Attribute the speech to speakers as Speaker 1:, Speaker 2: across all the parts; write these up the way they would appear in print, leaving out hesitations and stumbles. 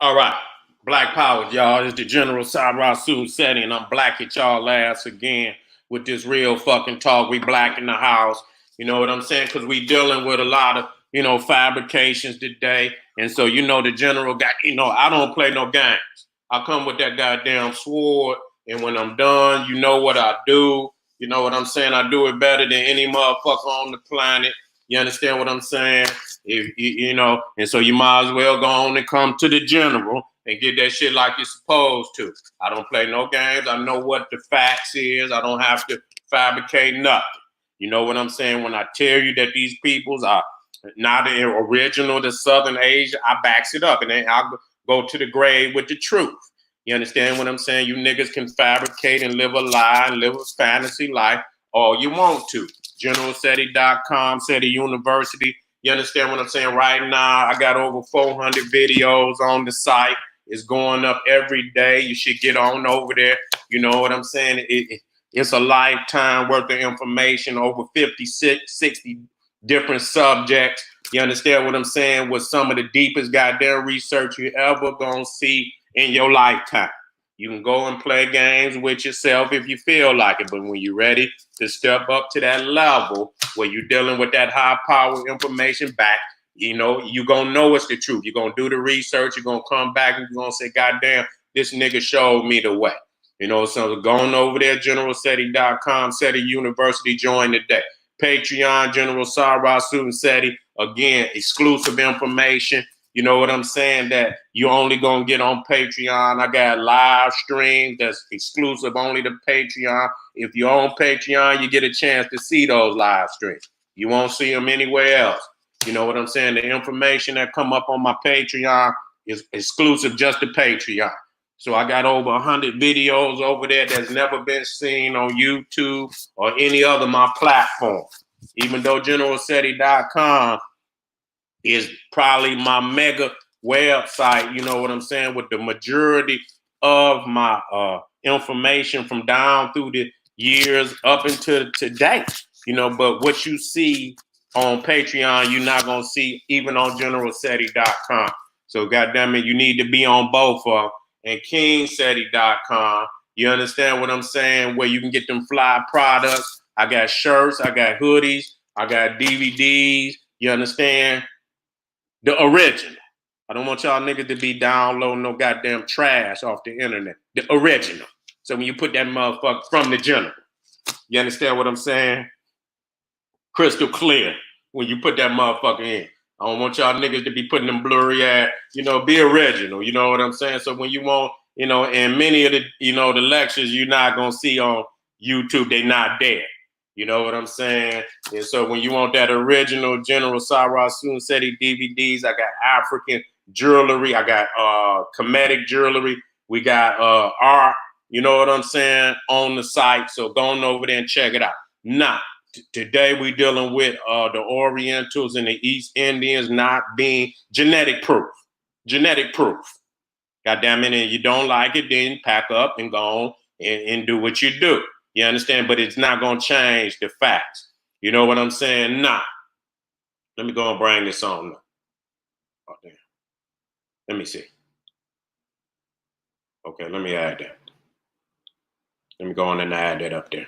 Speaker 1: All right. Black Power, y'all. It's the General Cyrus Setting, and I'm black at y'all ass again with this real fucking talk. We black in the house. You know what I'm saying? Because we dealing with a lot of, fabrications today. And so, the general got, I don't play no games. I come with that goddamn sword. And when I'm done, you know what I do. You know what I'm saying? I do it better than any motherfucker on the planet. You understand what I'm saying? And so you might as well go on and come to the general and get that shit like you're supposed to. I don't play no games. I know what the facts is. I don't have to fabricate nothing. You know what I'm saying? When I tell you that these peoples are not the original to Southern Asia, I backs it up and then I'll go to the grave with the truth. You understand what I'm saying? You niggas can fabricate and live a lie and live a fantasy life all you want to. GeneralSeti.com, SETI University. You understand what I'm saying? Right now, I got over 400 videos on the site. It's going up every day. You should get on over there. You know what I'm saying? It's a lifetime worth of information, over 60 different subjects. You understand what I'm saying? With some of the deepest goddamn research you ever gonna see in your lifetime. You can go and play games with yourself if you feel like it, but when you're ready to step up to that level where you're dealing with that high power information back, you're gonna know it's the truth. You're gonna do the research, you're gonna come back and you're gonna say, God damn, this nigga showed me the way. So going over there, GeneralSeti.com, SETI University, join today. Patreon, General Cyrus Seti, again, exclusive information. You know what I'm saying? That you're only going to get on Patreon. I got live streams that's exclusive only to Patreon. If you're on Patreon, you get a chance to see those live streams. You won't see them anywhere else. You know what I'm saying? The information that come up on my Patreon is exclusive just to Patreon. So I got over 100 videos over there that's never been seen on YouTube or any other my platform. Even though GeneralSeti.com is probably my mega website, you know what I'm saying, with the majority of my information from down through the years up until today. But what you see on Patreon, you're not going to see even on GeneralSeti.com. So, goddamn it, you need to be on both of them. And KingSeti.com, you understand what I'm saying, where you can get them fly products. I got shirts, I got hoodies, I got DVDs, you understand? The original. I don't want y'all niggas to be downloading no goddamn trash off the internet. The original. So when you put that motherfucker from the general, you understand what I'm saying? Crystal clear when you put that motherfucker in. I don't want y'all niggas to be putting them blurry ass, be original. You know what I'm saying? So when you want, and many of the, the lectures you're not going to see on YouTube, they not there. You know what I'm saying? And so when you want that original General Cyrus Seti DVDs, I got African jewelry, I got Kemetic jewelry, we got art, you know what I'm saying, on the site. So go on over there and check it out. Now, today we're dealing with the Orientals and the East Indians not being genetic proof. Genetic proof. God damn it, and you don't like it, then pack up and go on and do what you do. You understand? But it's not going to change the facts. You know what I'm saying? Nah. Let me go and bring this on. Oh, damn. Let me see. Okay, let me add that. Let me go on and add that up there.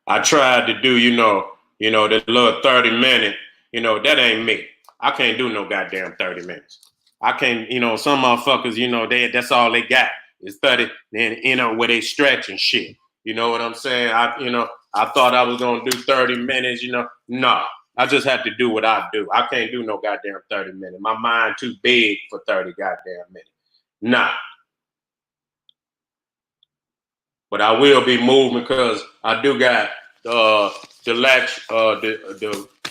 Speaker 1: I tried to do, the little 30 minute, that ain't me. I can't do no goddamn 30 minutes. I can't, some motherfuckers, that's all they got is 30, and, where they stretch and shit. You know what I'm saying? I thought I was going to do 30 minutes, No, I just have to do what I do. I can't do no goddamn 30 minutes. My mind too big for 30 goddamn minutes. Nah. But I will be moving because I do got the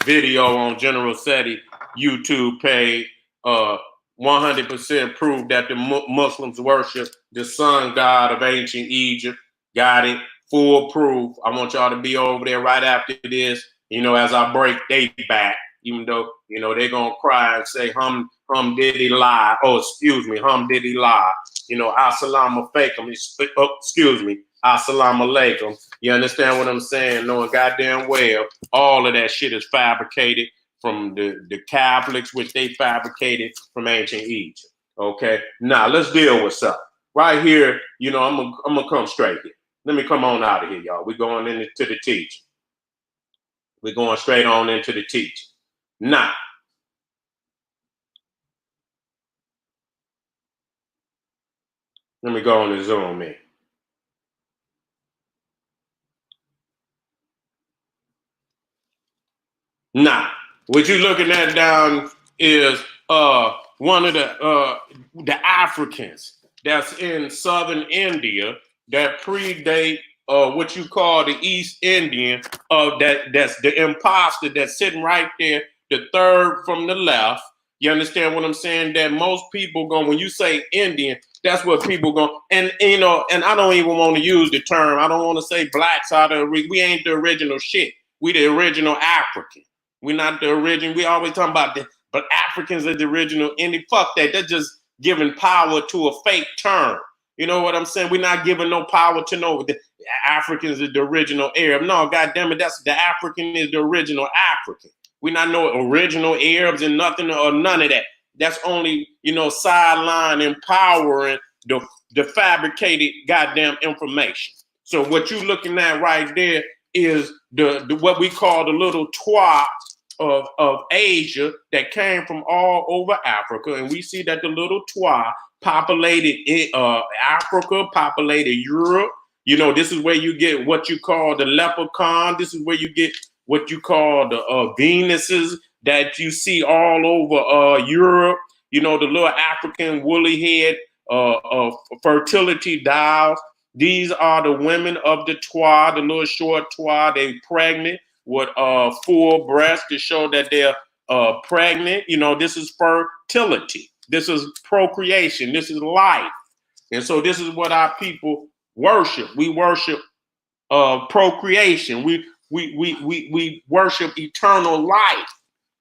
Speaker 1: video on General Seti YouTube page. 100% proof that the Muslims worship the sun god of ancient Egypt. Got it. Full proof. I want y'all to be over there right after this, as I break they back, even though, they're going to cry and say, hum did he lie? Oh, excuse me, hum did he lie? Assalamu alaikum. Excuse me. Assalamu alaikum. You understand what I'm saying? Knowing goddamn well, all of that shit is fabricated from the Catholics, which they fabricated from ancient Egypt. Okay, now let's deal with something. Right here, I'm gonna come straight here. Let me come on out of here, y'all. We're going into the teaching. We're going straight on into the teaching. Now, let me go on and zoom in. Now, what you're looking at down is one of the Africans that's in southern India that predate what you call the East Indian that's the imposter that's sitting right there, the third from the left. You understand what I'm saying? That most people go when you say Indian, that's what people go and I don't even want to use the term. I don't want to say blacks are we ain't the original shit. We the original African. We're not the original. We always talking about the, but Africans are the original Indian. Fuck that. They're just giving power to a fake term. You know what I'm saying? We're not giving no power to no the Africans are the original Arab. No, goddamn it, that's the African is the original African. We're not no original Arabs and nothing or none of that. That's only sideline empowering the fabricated goddamn information. So what you're looking at right there is the what we call the little twat of Asia that came from all over Africa, and we see that the little Twa populated Africa, populated Europe. This is where you get what you call the leprechaun. This is where you get what you call the Venuses that you see all over Europe. The little African woolly head fertility dolls. These are the women of the Twa, the little short Twa. They pregnant with full breast to show that they're pregnant. This is fertility. This is procreation. This is life. And so this is what our people worship. We worship procreation. We worship eternal life.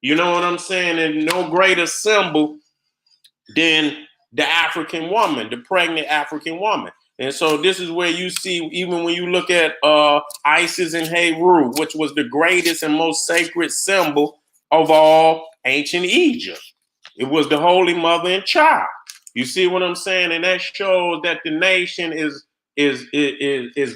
Speaker 1: You know what I'm saying? And no greater symbol than the African woman, the pregnant African woman. And so this is where you see, even when you look at Isis and Heru, which was the greatest and most sacred symbol of all ancient Egypt. It was the Holy Mother and Child. You see what I'm saying? And that shows that the nation is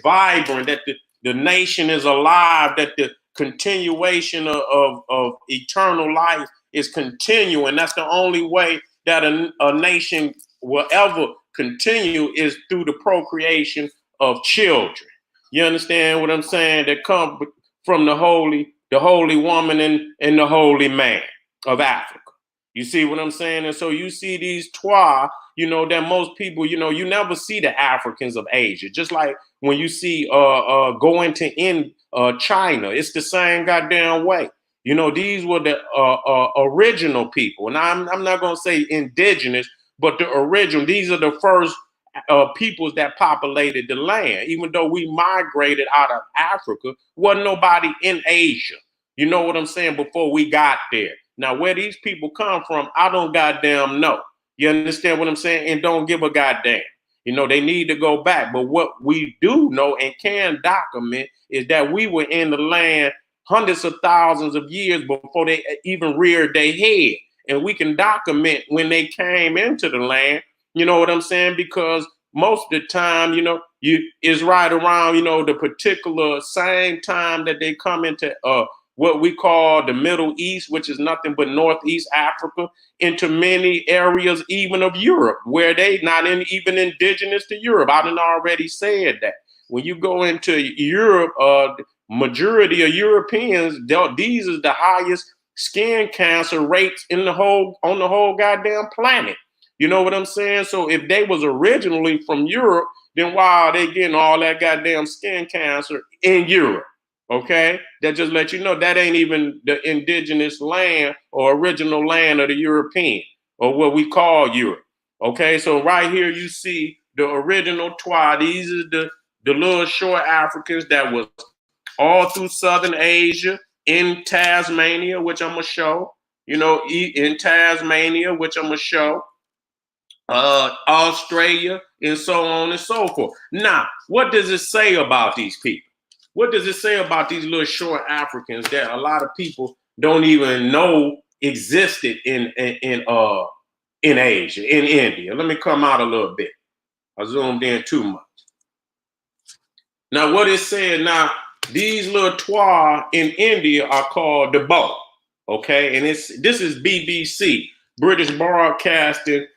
Speaker 1: vibrant, that the nation is alive, that the continuation of eternal life is continuing. That's the only way that a nation will ever continue is through the procreation of children. You understand what I'm saying? That come from the holy woman and the holy man of Africa. You see what I'm saying? And so you see these Twa, that most people, you never see the Africans of Asia. Just like when you see going to China, it's the same goddamn way. These were the original people. And I'm not going to say indigenous, but the original. These are the first peoples that populated the land. Even though we migrated out of Africa, wasn't nobody in Asia. You know what I'm saying? Before we got there. Now, where these people come from, I don't goddamn know. You understand what I'm saying? And don't give a goddamn. They need to go back. But what we do know and can document is that we were in the land hundreds of thousands of years before they even reared their head. And we can document when they came into the land, you know what I'm saying? Because most of the time, is right around, the particular same time that they come into what we call the Middle East, which is nothing but Northeast Africa, into many areas even of Europe, where they not even indigenous to Europe. I done already said that. When you go into Europe, majority of Europeans, these is the highest skin cancer rates on the whole goddamn planet. You know what I'm saying? So if they was originally from Europe, then why are they getting all that goddamn skin cancer in Europe? Okay, that just let you know that ain't even the indigenous land or original land of the European or what we call Europe. Okay, so right here you see the original Twa. These are the little short Africans that was all through Southern Asia, in Tasmania, which I'm gonna show. In Tasmania, which I'm gonna show. Australia, and so on and so forth. Now, what does it say about these people? What does it say about these little short Africans that a lot of people don't even know existed in in Asia, in India. Let me come out a little bit. I zoomed in too much. Now, what it said, now, these little twa in India are called the Bo, okay? And this is BBC, British Broadcasting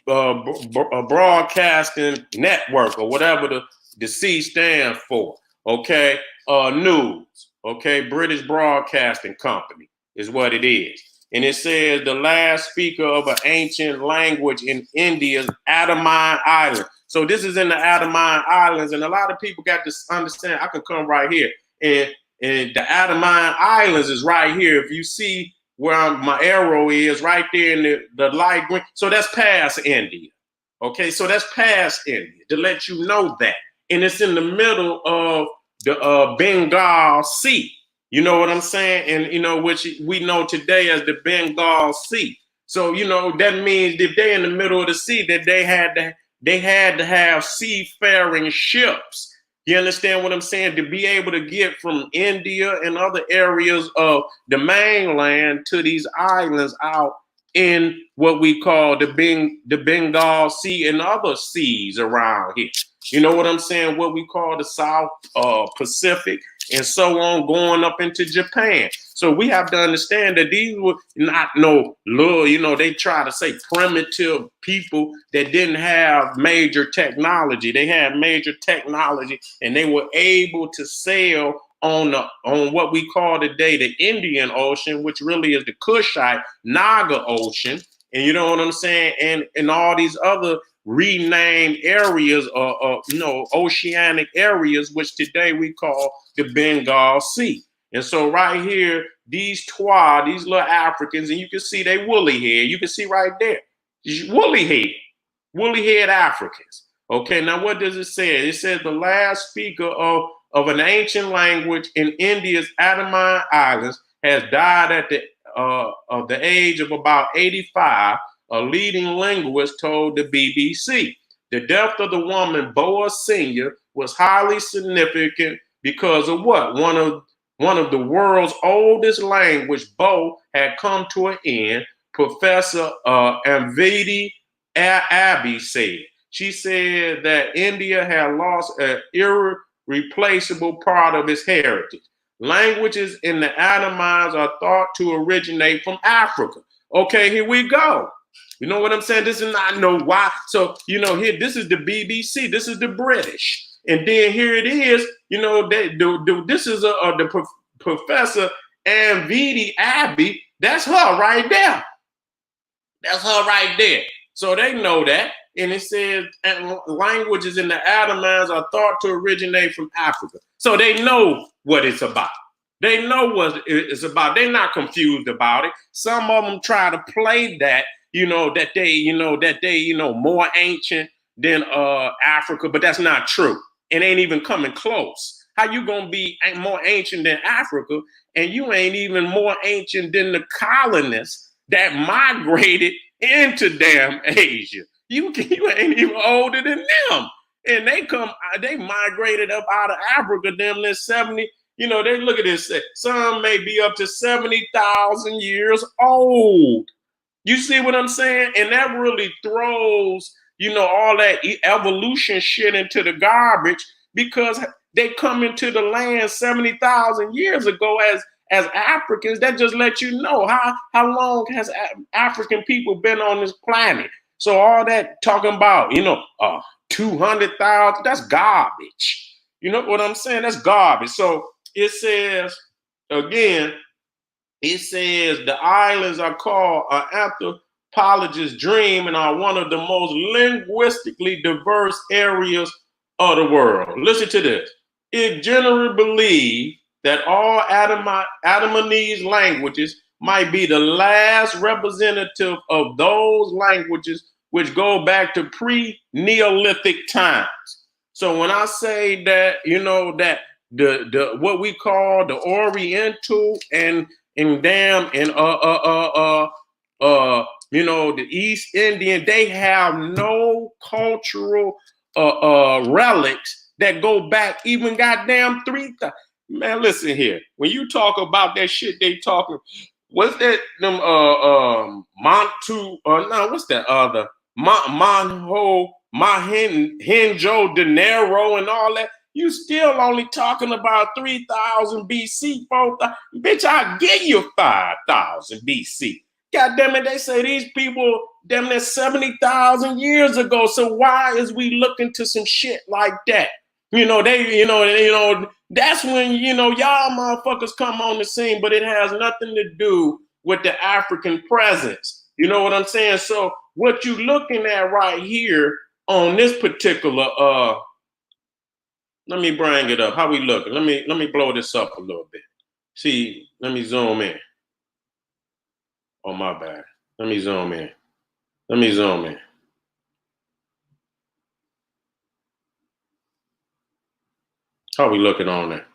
Speaker 1: Broadcasting Network, or whatever the C stands for, okay? News, okay? British Broadcasting Company is what it is. And it says the last speaker of an ancient language in India's Andaman Island. So this is in the Andaman Islands, and a lot of people got to understand. I can come right here, and the Andaman Islands is right here. If you see where my arrow is, right there in the light green. So that's past India. Okay, so that's past India, to let you know that. And it's in the middle of the Bengal Sea. You know what I'm saying? And, you know, which we know today as the Bengal Sea. So, you know, that means if they're in the middle of the sea, that they had to have seafaring ships. You understand what I'm saying? To be able to get from India and other areas of the mainland to these islands out in what we call the Bengal Sea and other seas around here. You know what I'm saying? What we call the South Pacific and so on, going up into Japan. So we have to understand that these were not no little, you know, they try to say primitive people that didn't have major technology. They had major technology, and they were able to sail on what we call today the Indian Ocean, which really is the Kushite Naga Ocean. And you know what I'm saying? And all these other renamed areas, you know, oceanic areas, which today we call the Bengal Sea. And so right here, these little Africans, and you can see they woolly head. You can see right there, woolly head Africans. Okay, now what does it say? It says the last speaker of an ancient language in India's Andaman Islands has died at the age of about 85. A leading linguist told the BBC. The death of the woman, Boa Senior, was highly significant because of what? One of the world's oldest language, Bo, had come to an end, Professor Amvidi Abbey said. She said that India had lost an irreplaceable part of its heritage. Languages in the Andamans are thought to originate from Africa. Okay, here we go. You know what I'm saying? This is not no why. So, you know, here, this is the BBC. This is the British. And then here it is, you know, this is the Professor Amvidi Abbey. That's her right there. That's her right there. So they know that. And it says languages in the Andamans are thought to originate from Africa. So they know what it's about. They know what it's about. They're not confused about it. Some of them try to play that, that they more ancient than Africa, but that's not true. It ain't even coming close. How you gonna be more ancient than Africa, and you ain't even more ancient than the colonists that migrated into damn Asia? You ain't even older than them, and they migrated up out of Africa. Them in 70. They look at this. Some may be up to 70,000 years old. You see what I'm saying? And that really throws, all that evolution shit into the garbage, because they come into the land 70,000 years ago as Africans. That just lets you know how long has African people been on this planet. So all that talking about, 200,000, that's garbage. You know what I'm saying? That's garbage. So it says, again, the islands are called an anthropologist's dream and are one of the most linguistically diverse areas of the world. Listen to this. It generally believed that all Andamanese languages might be the last representative of those languages which go back to pre-Neolithic times. So when I say that, that the what we call the Oriental and the East Indian, they have no cultural relics that go back even goddamn 3,000. Man, listen here. When you talk about that shit they talking, What's that? Them Montu no, what's that other Monho Henjo De Niro and all that? You still only talking about 3,000 BC, 4,000. Bitch, I give you 5,000 BC. God damn it, they say these people damn near 70,000 years ago. So why is we looking to some shit like that? That's when, y'all motherfuckers come on the scene, but it has nothing to do with the African presence. You know what I'm saying? So what you looking at right here on this particular, let me bring it up. How we looking? Let me blow this up a little bit. See, let me zoom in. Oh, my bad. Let me zoom in. Let me zoom in. How we looking on that?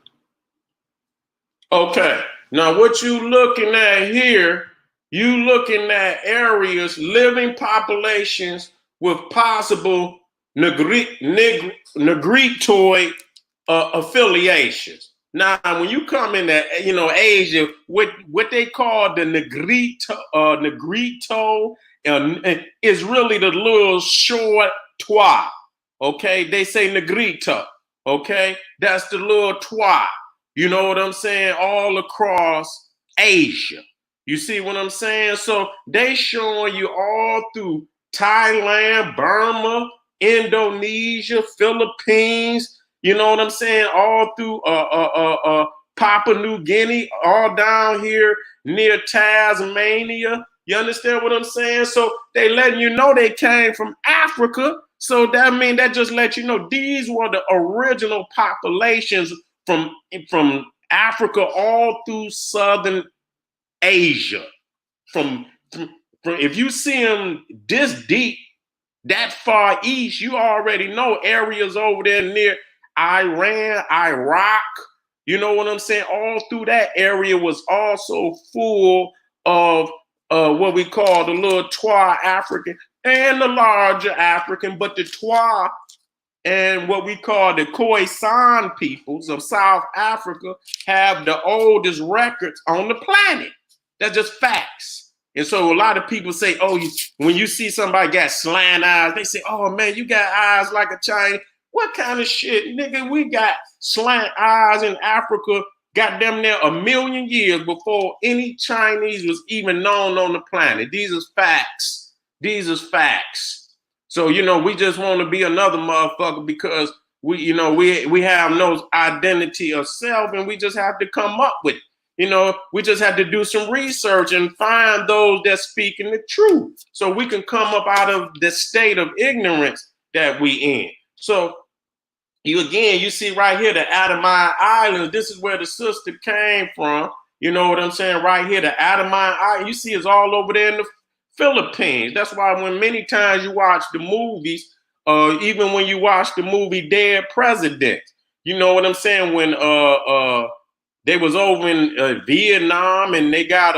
Speaker 1: Okay. Now what you looking at here, you looking at areas, living populations with possible negritoid affiliations. Now, when you come into Asia, what they call the negrito is really the little short twa. Okay, they say negrito. Okay, that's the little twa. You know what I'm saying? All across Asia. You see what I'm saying? So they showing you all through Thailand, Burma, Indonesia, Philippines. You know what I'm saying? All through Papua New Guinea, all down here near Tasmania. You understand what I'm saying? So they letting you know they came from Africa. So that just let you know these were the original populations from Africa all through Southern Asia. From if you see them this deep, that far east, you already know areas over there near Iran, Iraq. You know what I'm saying? All through that area was also full of what we call the little Twa African and the larger African, but the Twa and what we call the Khoisan peoples of South Africa have the oldest records on the planet. That's just facts. And so a lot of people say, oh, when you see somebody got slant eyes, they say, oh man, you got eyes like a Chinese. What kind of shit, nigga? We got slant eyes in Africa, goddamn near 1,000,000 years before any Chinese was even known on the planet. These is facts. These is facts. So, we just want to be another motherfucker because we have no identity of self and we just have to come up with it. We just have to do some research and find those that speaking the truth so we can come up out of the state of ignorance that we in. So you see right here, the Adamine Islands, this is where the sister came from. You know what I'm saying? Right here, the Adamine Islands, you see it's all over there in the Philippines. That's why when many times you watch the movies, even when you watch the movie Dead Presidents, you know what I'm saying? When they was over in Vietnam and they got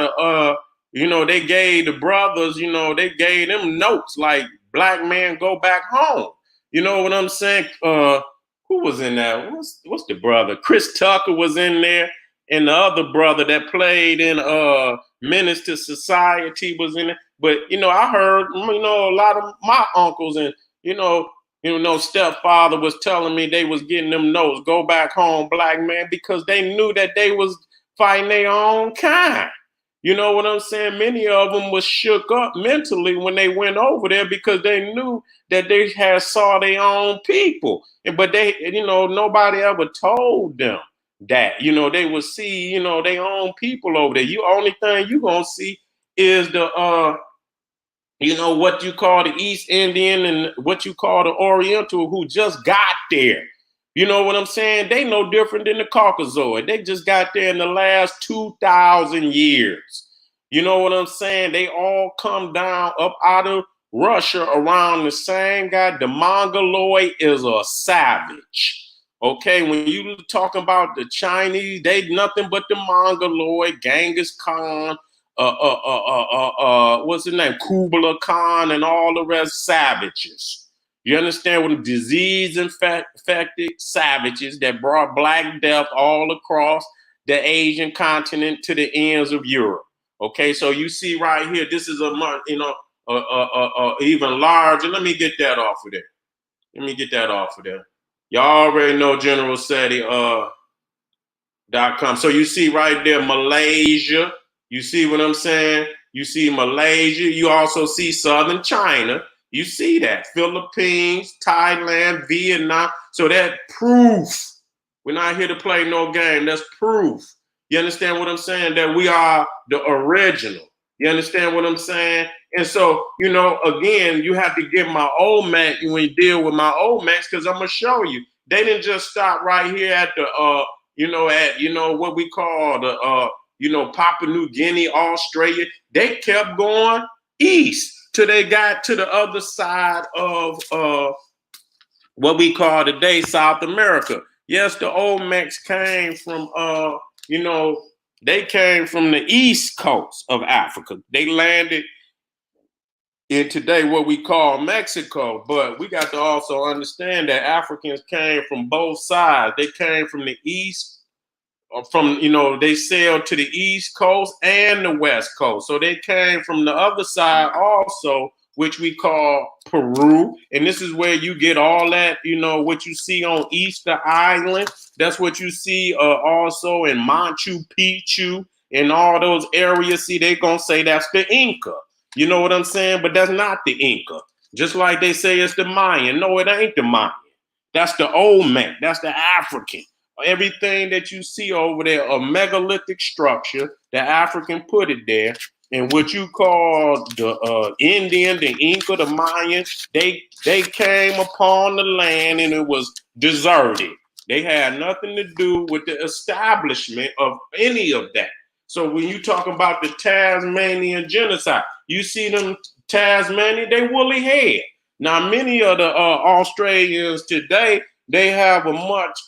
Speaker 1: they gave the brothers, they gave them notes like black man go back home. You know what I'm saying? Who was in that? What's the brother? Chris Tucker was in there, and the other brother that played in Menace to Society was in it. But I heard a lot of my uncles and stepfather was telling me they was getting them notes, go back home, black man, because they knew that they was fighting their own kind. You know what I'm saying? Many of them was shook up mentally when they went over there because they knew that they had saw their own people. But they, nobody ever told them that. They would see, their own people over there. Only thing you gonna see is the what you call the East Indian and what you call the Oriental who just got there. You know what I'm saying? They no different than the Caucasoid. They just got there in the last 2,000 years. You know what I'm saying? They all come down up out of Russia around the same guy. The Mongoloid is a savage. Okay, when you talking about the Chinese, they nothing but the Mongoloid, Genghis Khan, what's his name? Kublai Khan and all the rest savages. You understand what disease infected savages that brought Black Death all across the Asian continent to the ends of Europe. Okay, so you see right here, this is even larger. Let me get that off of there. Let me get that off of there. Y'all already know General Seti .com. So you see right there, Malaysia. You see what I'm saying? You see Malaysia. You also see Southern China. You see that. Philippines, Thailand, Vietnam. So that proof. We're not here to play no game. That's proof. You understand what I'm saying? That we are the original. You understand what I'm saying? And so, again, you have to give my old Mac when you deal with my old Macs, because I'm going to show you. They didn't just stop right here at the what we call the Papua New Guinea, Australia. They kept going east till they got to the other side of what we call today South America. Yes, the Olmecs came from they came from the east coast of Africa. They landed in today what we call Mexico, but we got to also understand that Africans came from both sides. They came from the east, they sailed to the East Coast and the West Coast. So they came from the other side also, which we call Peru. And this is where you get all that, what you see on Easter Island. That's what you see also in Machu Picchu and all those areas. See, they're going to say that's the Inca. You know what I'm saying? But that's not the Inca. Just like they say it's the Mayan. No, it ain't the Mayan. That's the old man. That's the African. Everything that you see over there, a megalithic structure, the African put it there. And what you call the Indian, the Inca, the Mayan, they came upon the land and it was deserted. They had nothing to do with the establishment of any of that. So when you talk about the Tasmanian genocide, you see them Tasmanian, they woolly head. Now, many of the Australians today, they have a much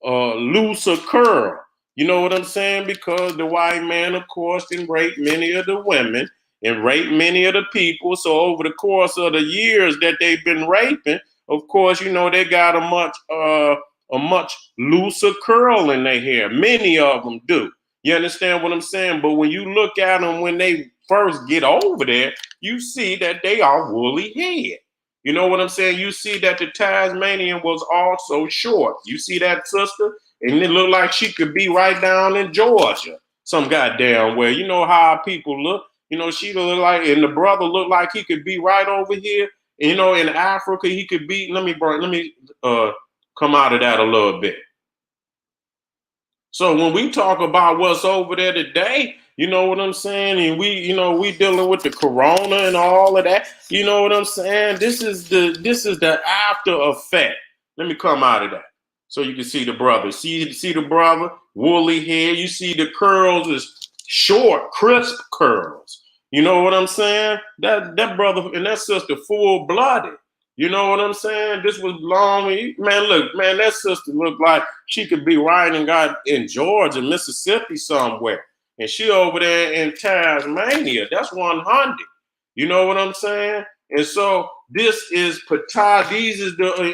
Speaker 1: looser curl. You know what I'm saying? Because the white man, of course, didn't rape many of the women and rape many of the people. So over the course of the years that they've been raping, of course, they got a much looser curl in their hair. Many of them do. You understand what I'm saying? But when you look at them when they first get over there, you see that they are woolly head. You know what I'm saying? You see that the Tasmanian was also short. You see that sister? And it looked like she could be right down in Georgia. Some goddamn way. You know how people look? She looked like, and the brother looked like he could be right over here. In Africa, he could be, let me come out of that a little bit. So when we talk about what's over there today, you know what I'm saying? And we dealing with the corona and all of that. You know what I'm saying? This is the after effect. Let me come out of that. So you can see the brother. See the brother, woolly hair. You see the curls is short, crisp curls. You know what I'm saying? That brother and that sister full-blooded. You know what I'm saying? This was long. Man, look, man, that sister looked like she could be riding in Georgia, Mississippi somewhere. And she over there in Tasmania. That's 100. You know what I'm saying? And so this is Ptah. These is the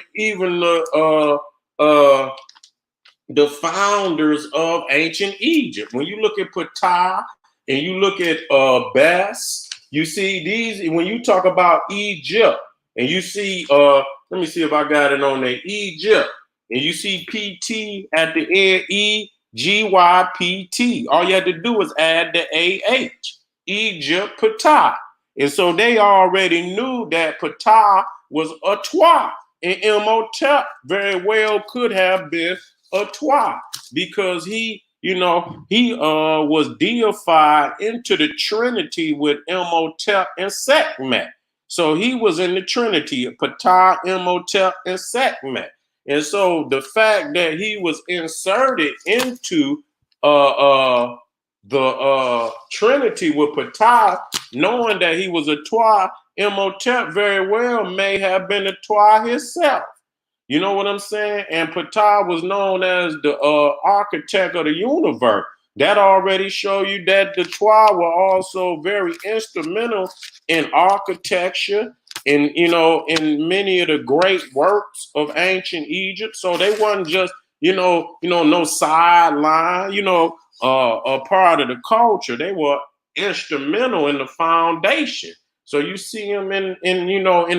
Speaker 1: founders of ancient Egypt. When you look at Ptah and you look at Bess, you see these. When you talk about Egypt, and you see, let me see if I got it on there, Egypt, and you see PT at the end, EGYPT. All you had to do is add the AH, Egypt, Ptah. And so they already knew that Ptah was a Twa, and Imhotep very well could have been a Twa, because he was deified into the Trinity with Imhotep and Sekhmet. So he was in the Trinity, Ptah, Imhotep, and Sekhmet. And so the fact that he was inserted into the Trinity with Ptah, knowing that he was a Twa, Imhotep very well may have been a Twa himself. You know what I'm saying? And Ptah was known as the architect of the universe. That already show you that the Twa were also very instrumental in architecture, in many of the great works of ancient Egypt. So they wasn't just, no sideline. a part of the culture. They were instrumental in the foundation. So you see them in in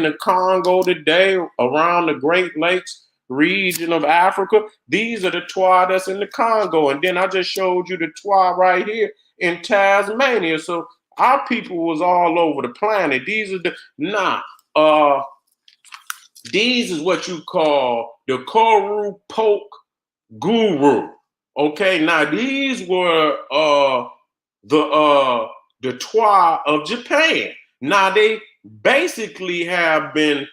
Speaker 1: the Congo today, around the Great Lakes region of Africa. These are the Twa that's in the Congo, and then I just showed you the Twa right here in Tasmania. So our people was all over the planet. These are the uh these is what you call the Koru Poke Guru. Okay, now these were the Twa of Japan. Now they basically have been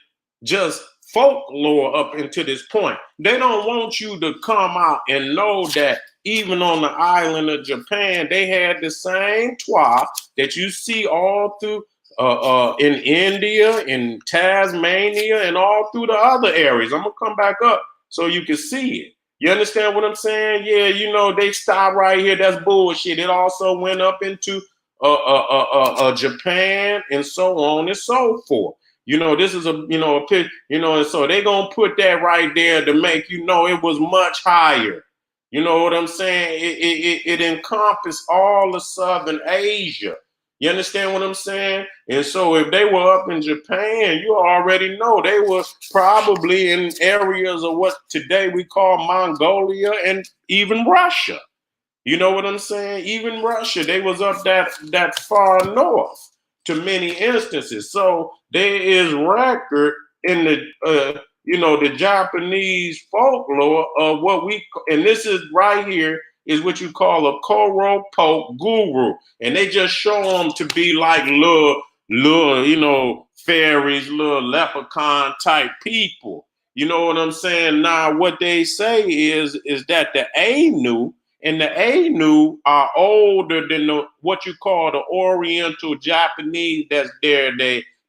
Speaker 1: just folklore up until this point. They don't want you to come out and know that even on the island of Japan, they had the same Twa that you see all through in India, in Tasmania, and all through the other areas. I'm gonna come back up so you can see it. You understand what I'm saying? Yeah, they stopped right here. That's bullshit. It also went up into Japan and so on and so forth. This is a pitch, and so they gonna put that right there to make it was much higher. You know what I'm saying? It encompassed all of Southern Asia. You understand what I'm saying? And so if they were up in Japan, you already know they were probably in areas of what today we call Mongolia and even Russia. You know what I'm saying? Even Russia, they was up that far north to many instances. So there is record in the Japanese folklore of what and this is right here is what you call a Koro Poke Guru. And they just show them to be like little, fairies, little leprechaun type people. You know what I'm saying? Now, what they say is that the Ainu and the Ainu are older than what you call the Oriental Japanese that's there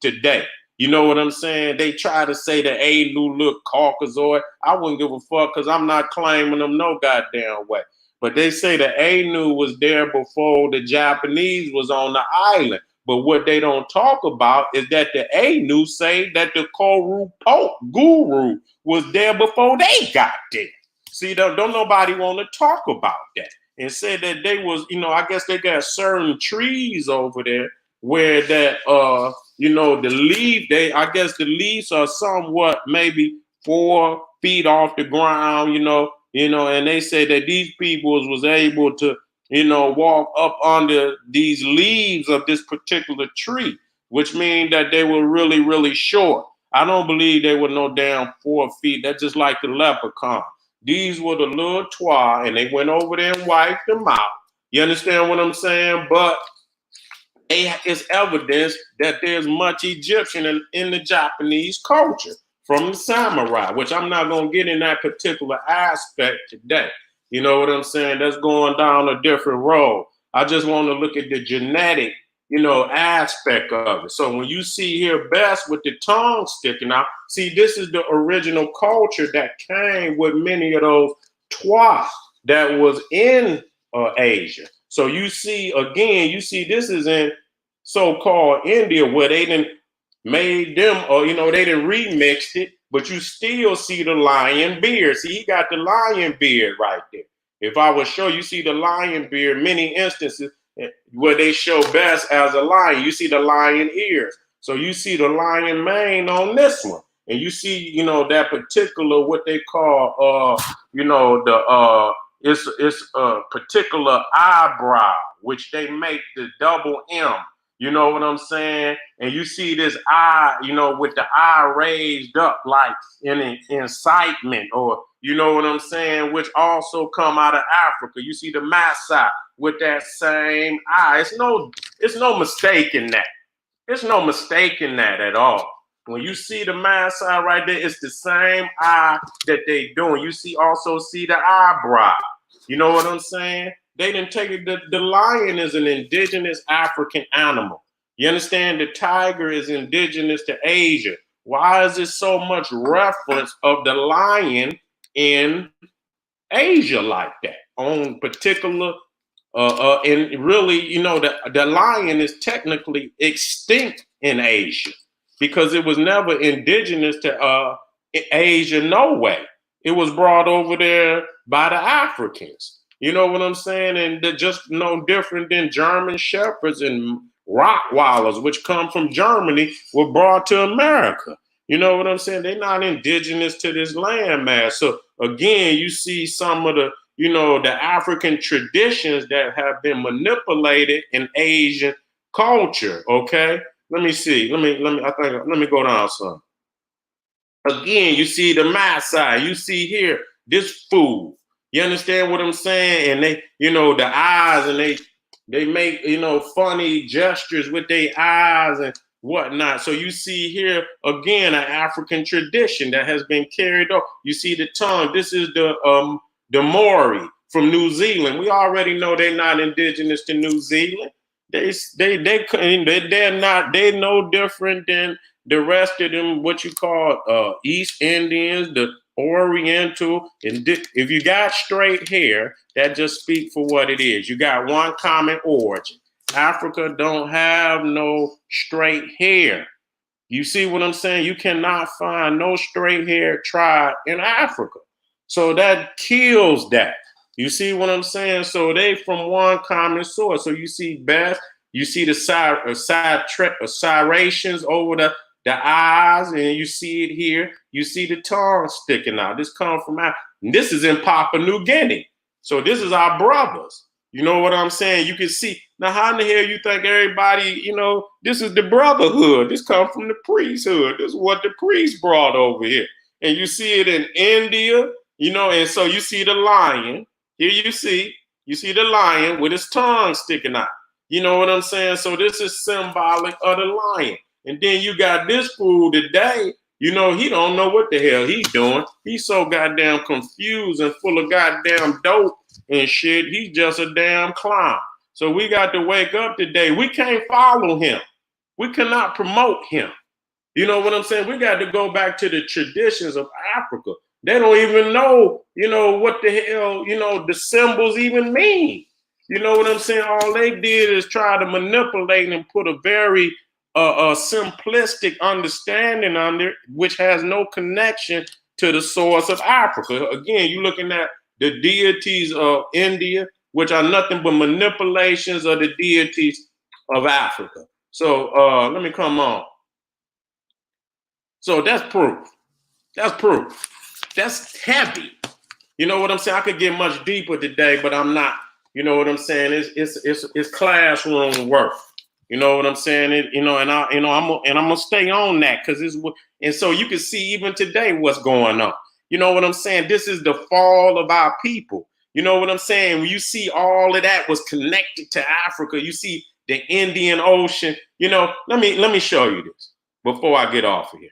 Speaker 1: today. You know what I'm saying? They try to say the Ainu look Caucasoid. I wouldn't give a fuck because I'm not claiming them no goddamn way. But they say the Ainu was there before the Japanese was on the island. But what they don't talk about is that the Ainu say that the Koru Pope Guru was there before they got there. See, don't nobody want to talk about that and say that they was, I guess they got certain trees over there where that, the leaf, I guess the leaves are somewhat maybe 4 feet off the ground, and they say that these people was able to, walk up under these leaves of this particular tree, which means that they were really, really short. I don't believe they were no damn 4 feet. That's just like the leprechaun. These were the little Twa, and they went over there and wiped them out. You understand what I'm saying? But it's evidence that there's much Egyptian in the Japanese culture from the samurai, which I'm not going to get in that particular aspect today. You know what I'm saying? That's going down a different road. I just want to look at the genetic, aspect of it. So when you see here Bess with the tongue sticking out, see, this is the original culture that came with many of those Twa that was in Asia. So you see, again, this is in so-called India where they didn't made them, or they didn't remixed it, but you still see the lion beard. See, he got the lion beard right there. If I would show you, see the lion beard, many instances where they show Bess as a lion. You see the lion ears. So you see the lion mane on this one. And you see, that particular, what they call, it's a particular eyebrow, which they make the double M. You know what I'm saying? And you see this eye, with the eye raised up like in incitement, or you know what I'm saying, which also come out of Africa. You see the Maasai with that same eye. It's no mistake in that. There's no mistake in that at all. When you see the Maasai right there, it's the same eye that they doing. You also see the eyebrow. You know what I'm saying? They didn't take it. The lion is an indigenous African animal. You understand? The tiger is indigenous to Asia. Why is there so much reference of the lion in Asia like that? On particular, and really, the lion is technically extinct in Asia because it was never indigenous to Asia, no way. It was brought over there by the Africans. You know what I'm saying? And they're just no different than German shepherds and Rottweilers, which come from Germany, were brought to America. You know what I'm saying? They're not indigenous to this landmass. So again, you see some of the, the African traditions that have been manipulated in Asian culture. Okay. Let me see. Let me go down some. Again, you see the Maasai, you see here this fool. You understand what I'm saying? And they, the eyes, and they make, funny gestures with their eyes and whatnot. So you see here again an African tradition that has been carried on. You see the tongue. This is the Maori from New Zealand. We already know they're not indigenous to New Zealand. They're not. They're no different than the rest of them, what you call East Indians, the Oriental. And if you got straight hair, that just speak for what it is. You got one common origin. Africa don't have no straight hair. You see what I'm saying? You cannot find no straight hair tribe in Africa. So that kills that. You see what I'm saying? So they from one common source. So you see Beth, you see the serrations over the eyes, and you see it here. You see the tongue sticking out. This comes from Africa. This is in Papua New Guinea. So this is our brothers. You know what I'm saying? You can see. Now, how in the hell you think everybody, this is the brotherhood. This comes from the priesthood. This is what the priest brought over here. And you see it in India, and so you see the lion. Here you see the lion with his tongue sticking out. You know what I'm saying? So this is symbolic of the lion. And then you got this fool today, he don't know what the hell he's doing. He's so goddamn confused and full of goddamn dope and shit. He's just a damn clown. So we got to wake up today. We can't follow him. We cannot promote him. You know what I'm saying? We got to go back to the traditions of Africa. They don't even know, what the hell, the symbols even mean. You know what I'm saying? All they did is try to manipulate and put a very a simplistic understanding on there, which has no connection to the source of Africa. Again, you're looking at the deities of India, which are nothing but manipulations of the deities of Africa. So let me come on. So that's proof. That's proof. That's heavy. You know what I'm saying? I could get much deeper today, but I'm not. You know what I'm saying? It's classroom work. You know what I'm saying? I'm gonna stay on that because it's what. And so you can see even today what's going on. You know what I'm saying? This is the fall of our people. You know what I'm saying? When you see all of that was connected to Africa, you see the Indian Ocean. Let me show you this before I get off of here.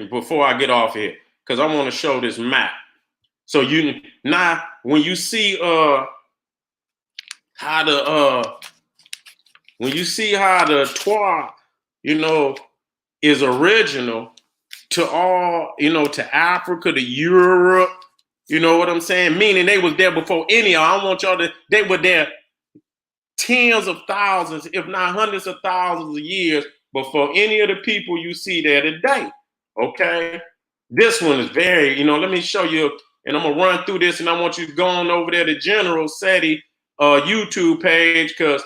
Speaker 1: Before I get off here, because I want to show this map. So when you see how the Twa, is original to all, to Africa, to Europe, you know what I'm saying? Meaning they was there before any of y'all. I don't want y'all they were there tens of thousands, if not hundreds of thousands of years before any of the people you see there today. Okay? This one is very, let me show you, and I'm gonna run through this, and I want you to go on over there to General SETI YouTube page, because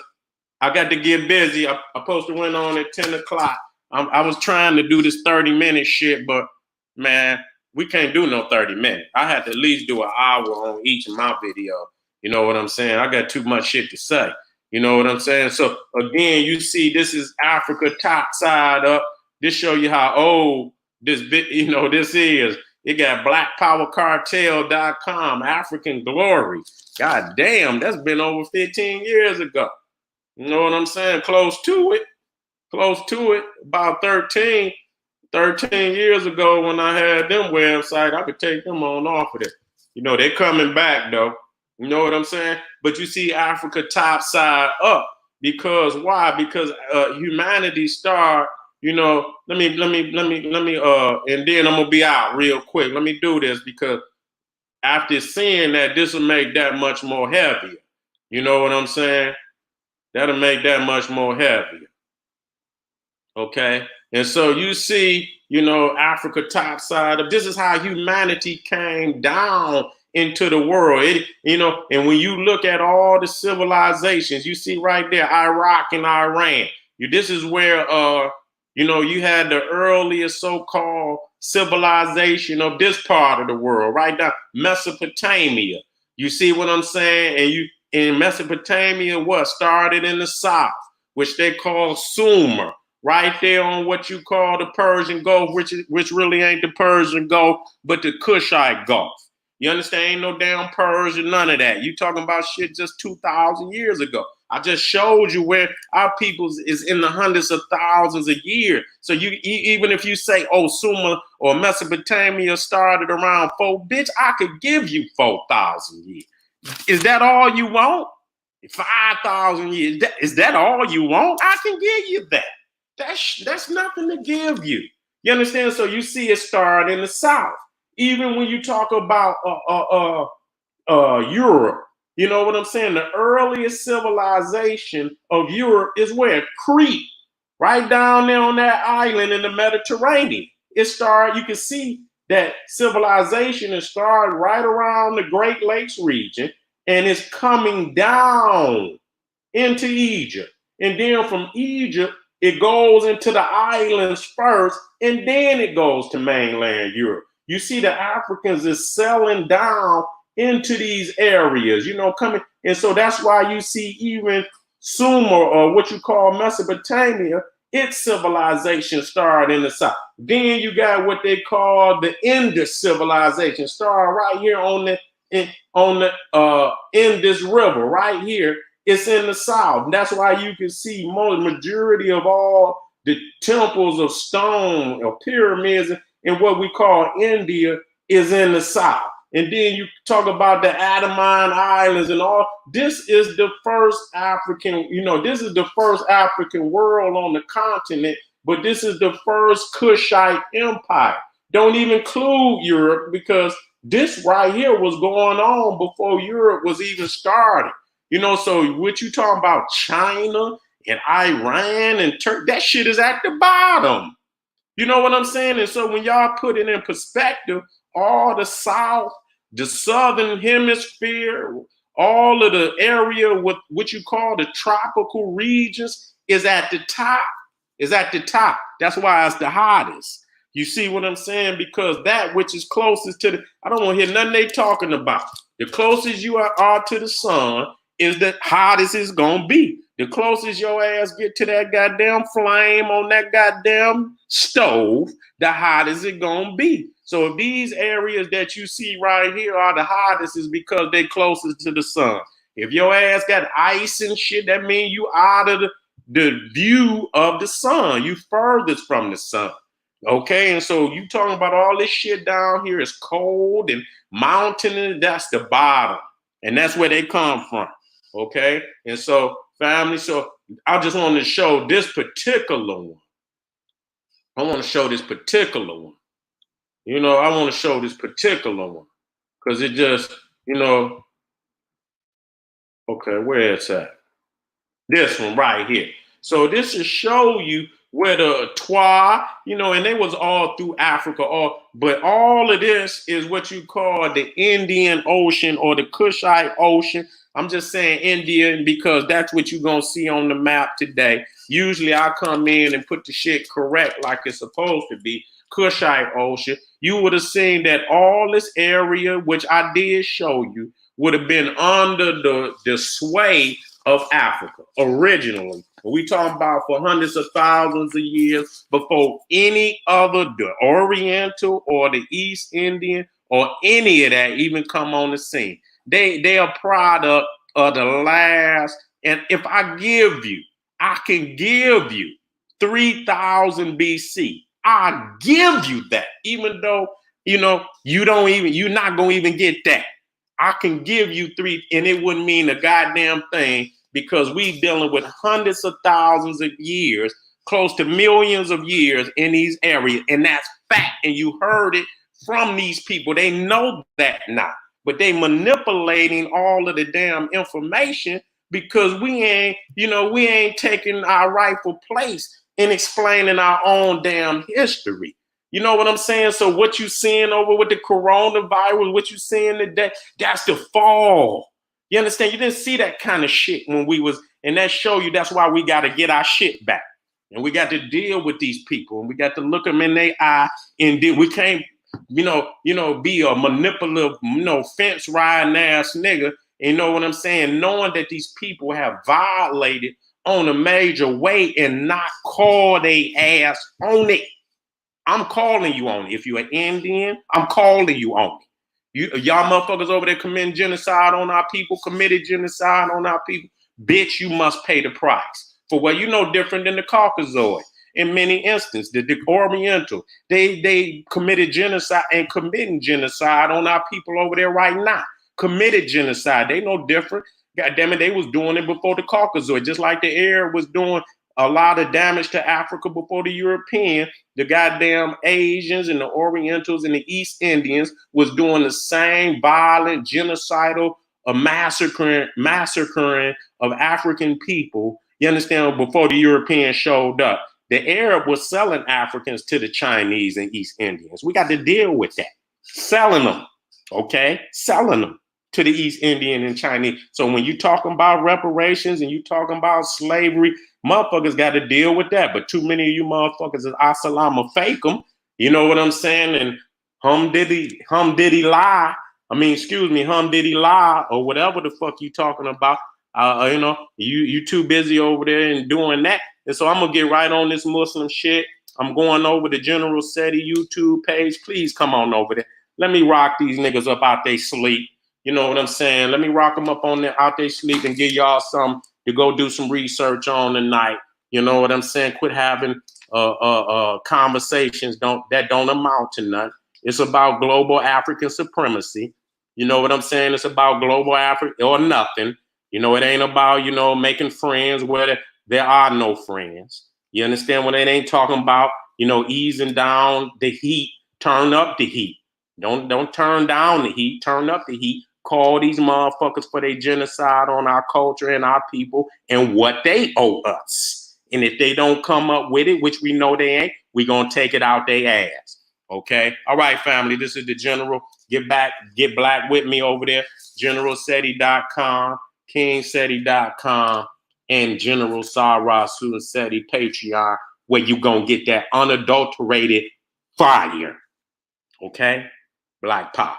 Speaker 1: I got to get busy. I supposed to went on at 10 o'clock. I was trying to do this 30-minute shit, but man, we can't do no 30 minutes. I had to at least do an hour on each of my video. You know what I'm saying? I got too much shit to say. You know what I'm saying? So again, you see this is Africa top side up. This show you how old this is. It got blackpowercartel.com, African Glory. God damn, that's been over 15 years ago. You know what I'm saying? Close to it. About 13 years ago when I had them website, I could take them on off of it. They're coming back though. You know what I'm saying? But you see Africa top side up because why? Because humanity start, let me, and then I'm gonna be out real quick. Let me do this because after seeing that, this will make that much more heavier. You know what I'm saying? That'll make that much more heavier. Okay. And so you see, Africa topside of this is how humanity came down into the world. And when you look at all the civilizations, you see right there, Iraq and Iran. This is where you had the earliest so-called civilization of this part of the world, right now, Mesopotamia. You see what I'm saying? And you in Mesopotamia, what started in the south, which they call Sumer, right there on what you call the Persian Gulf, which really ain't the Persian Gulf, but the Kushite Gulf. You understand? Ain't no damn Persian, none of that. You talking about shit just 2,000 years ago. I just showed you where our people is in the hundreds of thousands a year. So even if you say, oh, Sumer or Mesopotamia started around 4, bitch, I could give you 4,000 years. Is that all you want? 5,000 years. Is that all you want? I can give you that. That's nothing to give you. You understand? So you see it start in the South. Even when you talk about Europe, you know what I'm saying? The earliest civilization of Europe is where? Crete, right down there on that island in the Mediterranean. It started, you can see that civilization is started right around the Great Lakes region and it's coming down into Egypt. And then from Egypt, it goes into the islands first, and then it goes to mainland Europe. You see the Africans is selling down into these areas, coming. And so that's why you see even Sumer or what you call Mesopotamia, its civilization started in the south. Then you got what they call the Indus civilization, started right here on the Indus River, right here. It's in the south. And that's why you can see majority of all the temples of stone or pyramids in what we call India is in the south. And then you talk about the Andaman Islands and all. This is the first African, this is the first African world on the continent, but this is the first Kushite empire. Don't even include Europe because this right here was going on before Europe was even started. So what you talking about, China and Iran and Turkey, that shit is at the bottom. You know what I'm saying? And so when y'all put it in perspective, all the South, the Southern Hemisphere, all of the area with what you call the tropical regions is at the top. Is at the top. That's why it's the hottest. You see what I'm saying? Because that which is closest to I don't want to hear nothing they talking about. The closest you are to the sun is the hottest it's gonna be. The closest your ass get to that goddamn flame on that goddamn stove, the hottest it gonna be. So if these areas that you see right here are the hottest, is because they closest to the sun. If your ass got ice and shit, that means you out of the view of the sun. You furthest from the sun. Okay, and so you talking about all this shit down here is cold and mountainous. That's the bottom, and that's where they come from. Okay, and so family. So I just want to show this particular one. I want to show this particular one. I want to show this particular one because it just, okay, where it's at. This one right here. So this will show you where the Twa, and they was all through Africa, but all of this is what you call the Indian Ocean or the Kushite Ocean. I'm just saying Indian because that's what you're going to see on the map today. Usually I come in and put the shit correct like it's supposed to be. Kushite Ocean. You would have seen that all this area, which I did show you, would have been under the sway of Africa originally. We talking about for hundreds of thousands of years before any other, the Oriental or the East Indian or any of that even come on the scene. They are product of the last. And if I can give you 3,000 BC. I give you that, even though you're not gonna even get that. I can give you 3, and it wouldn't mean a goddamn thing because we dealing with hundreds of thousands of years, close to millions of years in these areas, and that's fact. And you heard it from these people. They know that now, but they manipulating all of the damn information because we ain't taking our rightful place in explaining our own damn history. You know what I'm saying? So what you seeing over with the coronavirus, what you seeing today, that's the fall. You understand? You didn't see that kind of shit when we was, and that show you that's why we got to get our shit back. And we got to deal with these people, and we got to look them in their eye, and we can't, be a manipulative, fence riding ass nigga. You know what I'm saying? Knowing that these people have violated on a major way and not call they ass on it. I'm calling you on it. If you're an Indian, I'm calling you on it. Y'all motherfuckers over there committing genocide on our people, committed genocide on our people. Bitch, you must pay the price. For what you know different than the Caucasoid. In many instances, the Oriental, they committed genocide and committing genocide on our people over there right now. Committed genocide. They no different. God damn it, they was doing it before the Caucasoid, just like the Arab was doing a lot of damage to Africa before the European. The goddamn Asians and the Orientals and the East Indians was doing the same violent, genocidal, massacring of African people. You understand? Before the Europeans showed up. The Arab was selling Africans to the Chinese and East Indians. We got to deal with that. Selling them, okay? Selling them to the East Indian and Chinese. So when you talking about reparations and you talking about slavery, motherfuckers got to deal with that. But too many of you motherfuckers is assalamu fake them. You know what I'm saying? And hum did he lie? Hum did he lie or whatever the fuck you talking about. You too busy over there and doing that. And so I'm gonna get right on this Muslim shit. I'm going over the General SETI YouTube page. Please come on over there. Let me rock these niggas up out they sleep. You know what I'm saying? Let me rock them up on there out they sleep and give y'all some to go do some research on tonight. You know what I'm saying? Quit having conversations that don't amount to nothing. It's about global African supremacy. You know what I'm saying? It's about global Africa or nothing. You know, it ain't about, making friends where there are no friends. You understand what it ain't talking about? Easing down the heat, turn up the heat. Don't turn down the heat, turn up the heat. Call these motherfuckers for their genocide on our culture and our people and what they owe us. And if they don't come up with it, which we know they ain't, we gonna take it out their ass. Okay? All right, family, this is the General. Get black with me over there. GeneralSeti.com, KingSeti.com, and General Sarah Seti Patreon, where you gonna get that unadulterated fire. Okay? Black Pop.